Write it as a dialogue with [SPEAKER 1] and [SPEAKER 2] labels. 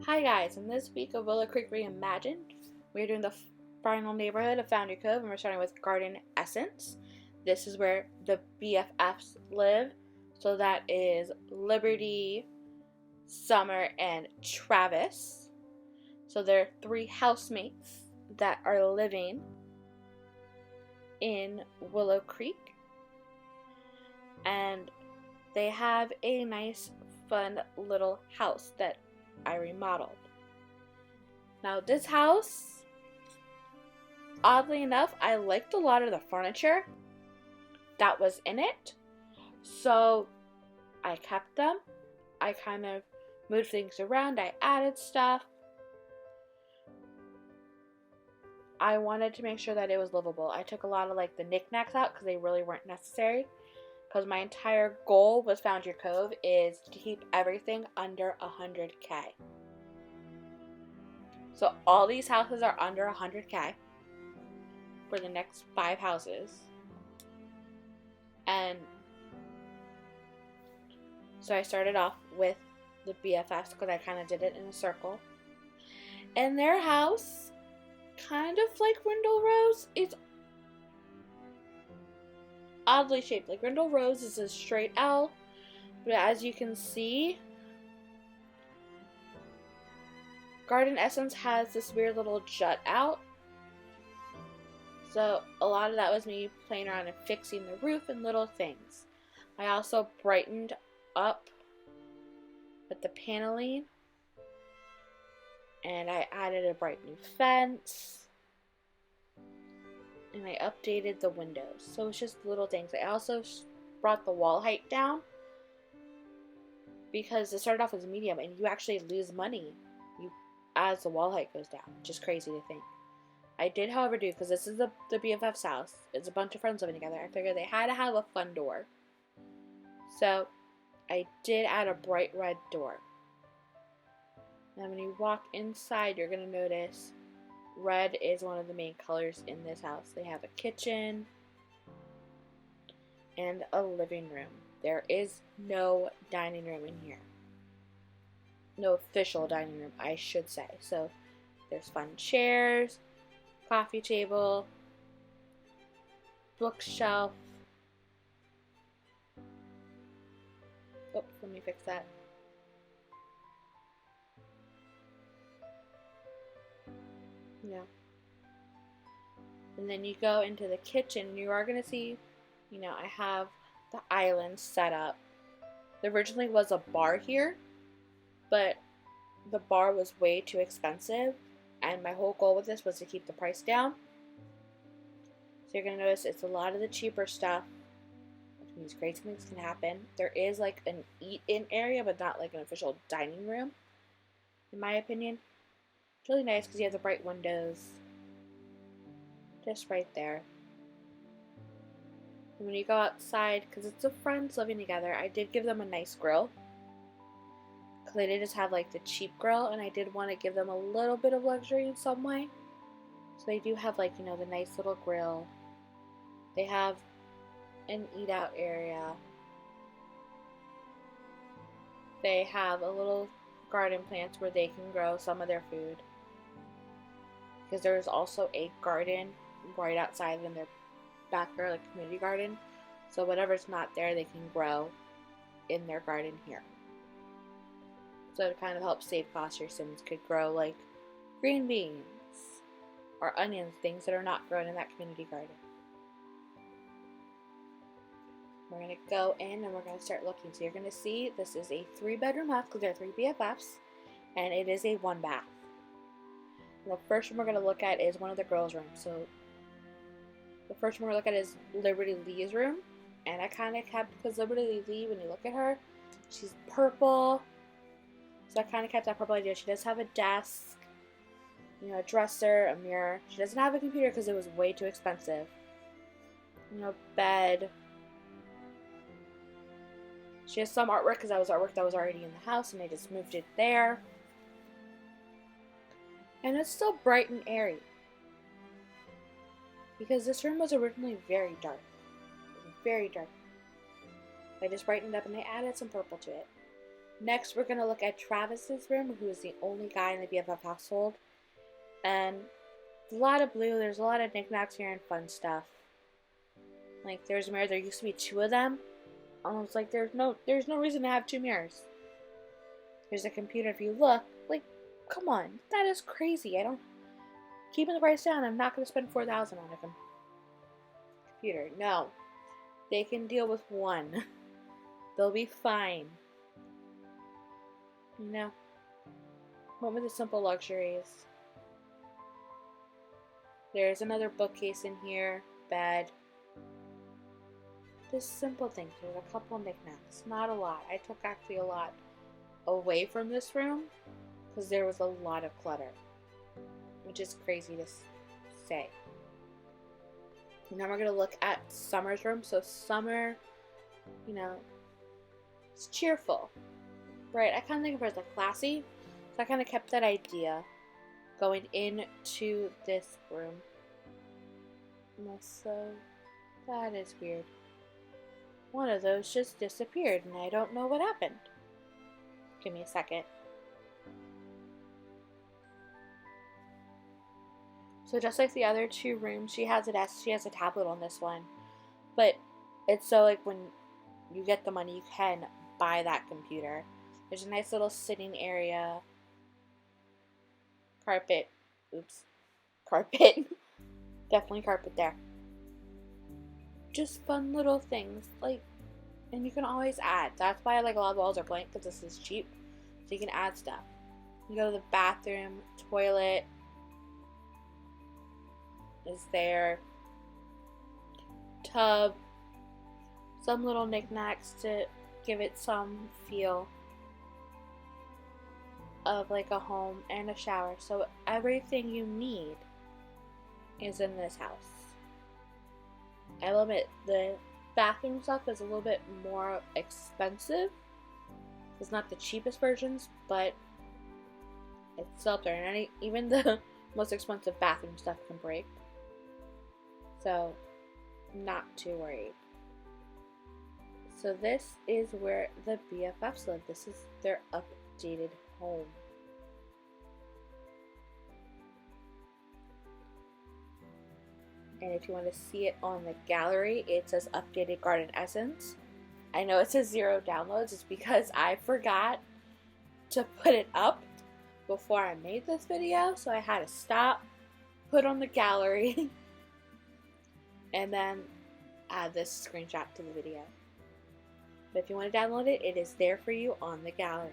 [SPEAKER 1] Hi guys, in this week of Willow Creek Reimagined, we're doing the final neighborhood of Foundry Cove and we're starting with Garden Essence. This is where the BFFs live, so that is Liberty, Summer, and Travis. So they're three housemates that are living in Willow Creek, and they have a nice fun little house that I remodeled. Now this house, oddly enough, I liked a lot of the furniture that was in it, so I kept them. I kind of moved things around, I added stuff. I wanted to make sure that it was livable. I took a lot of the knickknacks out because they really weren't necessary, because my entire goal with Foundry Cove is to keep everything under 100K. So all these houses are under 100K for the next 5 houses. And so I started off with the BFFs because I kind of did it in a circle. And their house, kind of like Grindle Rose, it's oddly shaped. Like Grindle Rose is a straight L, but as you can see, Garden Essence has this weird little jut out. So a lot of that was me playing around and fixing the roof and little things. I also brightened up with the paneling, and I added a bright new fence, and I updated the windows. So it's just little things. I also brought the wall height down because it started off as medium and you actually lose money as the wall height goes down. Just crazy to think. I did, however, do, because this is the BFF's house. It's a bunch of friends living together. I figured they had to have a fun door. So I did add a bright red door. Now when you walk inside, you're going to notice red is one of the main colors in this house. They have a kitchen and a living room. There is no dining room in here. No official dining room, I should say. So there's fun chairs, coffee table, bookshelf. Oh, let me fix that. Yeah. And then you go into the kitchen and you are going to see, I have the island set up. There originally was a bar here, but the bar was way too expensive, and my whole goal with this was to keep the price down. So you're going to notice it's a lot of the cheaper stuff, which means crazy things can happen. There is an eat-in area, but not an official dining room, in my opinion. It's really nice because you have the bright windows just right there. And when you go outside, because it's the friends living together, I did give them a nice grill. They did just have the cheap grill, and I did want to give them a little bit of luxury in some way. So they do have the nice little grill. They have an eat out area. They have a little garden plants where they can grow some of their food, because there's also a garden right outside in their backyard, community garden. So whatever's not there, they can grow in their garden here. So to kind of help save costs, your Sims could grow green beans or onions, things that are not grown in that community garden. We're going to go in and we're going to start looking. So you're going to see this is a 3-bedroom house because there are 3 BFFs, and it is a 1-bath. The first one we're going to look at is one of the girls' rooms. So the first one we're going to look at is Liberty Lee's room, and I kind of kept, because Liberty Lee, when you look at her, she's purple. So I kind of kept that purple idea. She does have a desk, a dresser, a mirror. She doesn't have a computer because it was way too expensive. Bed. She has some artwork because that was artwork that was already in the house and they just moved it there. And it's still bright and airy, because this room was originally very dark. It was very dark. I just brightened it up and I added some purple to it. Next, we're going to look at Travis's room, who is the only guy in the BFF household. And a lot of blue, there's a lot of knickknacks here and fun stuff. Like, there's a mirror, there used to be 2 of them. I was like, there's no reason to have 2 mirrors. There's a computer, if you look, like, come on, that is crazy. I don't, keeping the price down, I'm not going to spend $4,000 on a computer. No, they can deal with 1. They'll be fine. You know, what with the simple luxuries. There's another bookcase in here, bed. Just simple things. There's a couple knickknacks, not a lot. I took actually a lot away from this room because there was a lot of clutter, which is crazy to say. Now we're going to look at Summer's room. So Summer, you know, it's cheerful, right? I kind of think of her as like classy, so I kind of kept that idea going into this room. So that is weird. One of those just disappeared and I don't know what happened. Give me a second. So just like the other 2 rooms, she has a desk, she has a tablet on this one. But it's so like when you get the money, you can buy that computer. There's a nice little sitting area. Carpet. Oops. Carpet. Definitely carpet there. Just fun little things. Like, and you can always add. That's why like a lot of walls are blank, because this is cheap. So you can add stuff. You go to the bathroom, toilet is there. Tub. Some little knickknacks to give it some feel of like a home, and a shower. So everything you need is in this house. I will admit the bathroom stuff is a little bit more expensive. It's not the cheapest versions, but it's still up there. And even the most expensive bathroom stuff can break. So, not too worried. So this is where the BFFs live. This is their updated home. And if you want to see it on the gallery, it says updated garden essence. I know it says 0 downloads. It's because I forgot to put it up before I made this video. So I had to stop, put on the gallery, and then add this screenshot to the video. But if you want to download it, it is there for you on the gallery.